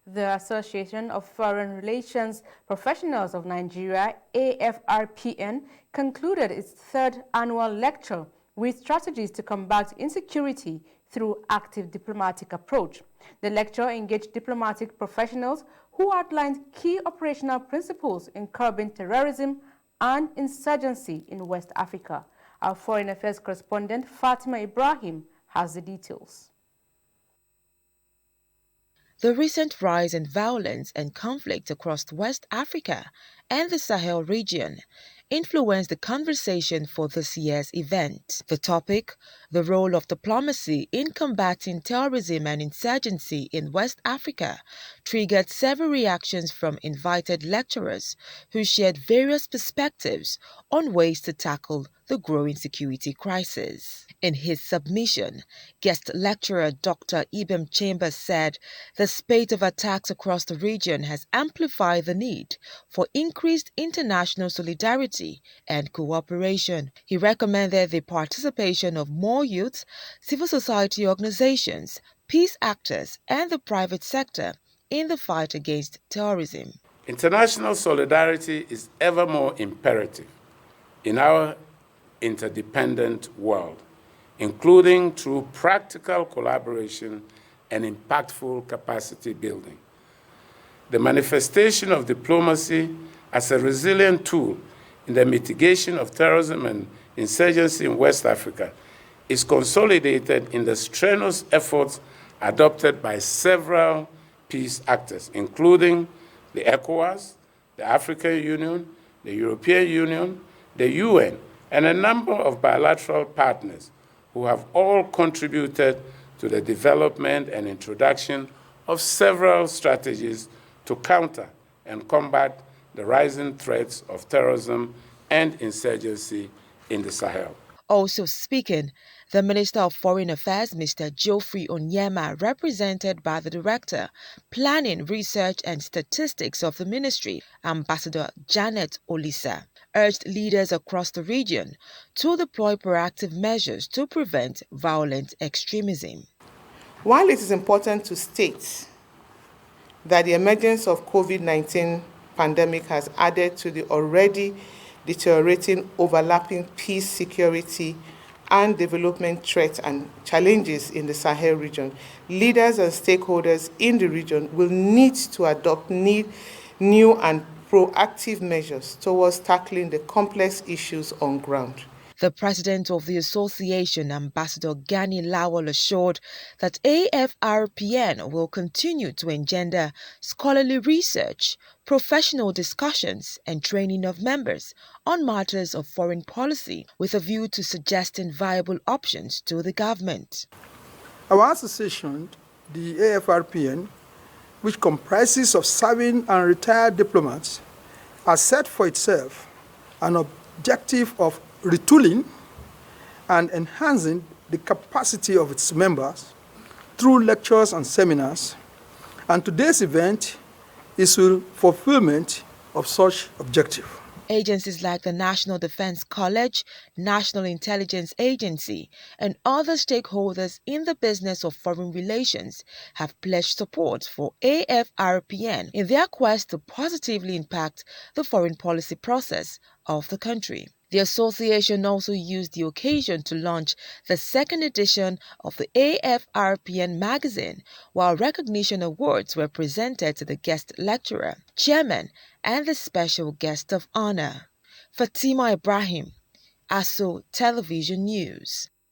The Association of Foreign Relations Professionals of Nigeria, AFRPN, concluded its third annual lecture with strategies to combat insecurity through active diplomatic approach. The lecture engaged diplomatic professionals who outlined key operational principles in curbing terrorism and insurgency in West Africa. Our Foreign Affairs correspondent Fatima Ibrahim has the details. The recent rise in violence and conflict across West Africa and the Sahel region influenced the conversation for this year's event. The topic, the role of diplomacy in combating terrorism and insurgency in West Africa, triggered several reactions from invited lecturers who shared various perspectives on ways to tackle the growing security crisis. In his submission, guest lecturer Dr. Ibem Chambers said the spate of attacks across the region has amplified the need for increased international solidarity and cooperation. He recommended the participation of more youth, civil society organizations, peace actors, and the private sector in the fight against terrorism. International solidarity is ever more imperative in our interdependent world, including through practical collaboration and impactful capacity building. The manifestation of diplomacy as a resilient tool in the mitigation of terrorism and insurgency in West Africa is consolidated in the strenuous efforts adopted by several peace actors, including the ECOWAS, the African Union, the European Union, the UN, and a number of bilateral partners who have all contributed to the development and introduction of several strategies to counter and combat the rising threats of terrorism and insurgency in the Sahel. Also speaking, the Minister of Foreign Affairs, Mr. Geoffrey Onyema, represented by the Director, Planning, Research and Statistics of the Ministry, Ambassador Janet Olisa, urged leaders across the region to deploy proactive measures to prevent violent extremism. While it is important to state that the emergence of COVID-19 pandemic has added to the already deteriorating overlapping peace, security, and development threats and challenges in the Sahel region, leaders and stakeholders in the region will need to adopt new and proactive measures towards tackling the complex issues on ground. The president of the association, Ambassador Gani Lawal, assured that AFRPN will continue to engender scholarly research, professional discussions, and training of members on matters of foreign policy with a view to suggesting viable options to the government. Our association, the AFRPN, which comprises of serving and retired diplomats, has set for itself an objective of retooling and enhancing the capacity of its members through lectures and seminars, and today's event is in fulfillment of such objective. Agencies like the National Defense College, National Intelligence Agency, and other stakeholders in the business of foreign relations have pledged support for AFRPN in their quest to positively impact the foreign policy process of the country. The association also used the occasion to launch the second edition of the AFRPN magazine, while recognition awards were presented to the guest lecturer, chairman, and the special guest of honor. Fatima Ibrahim, ASO Television News.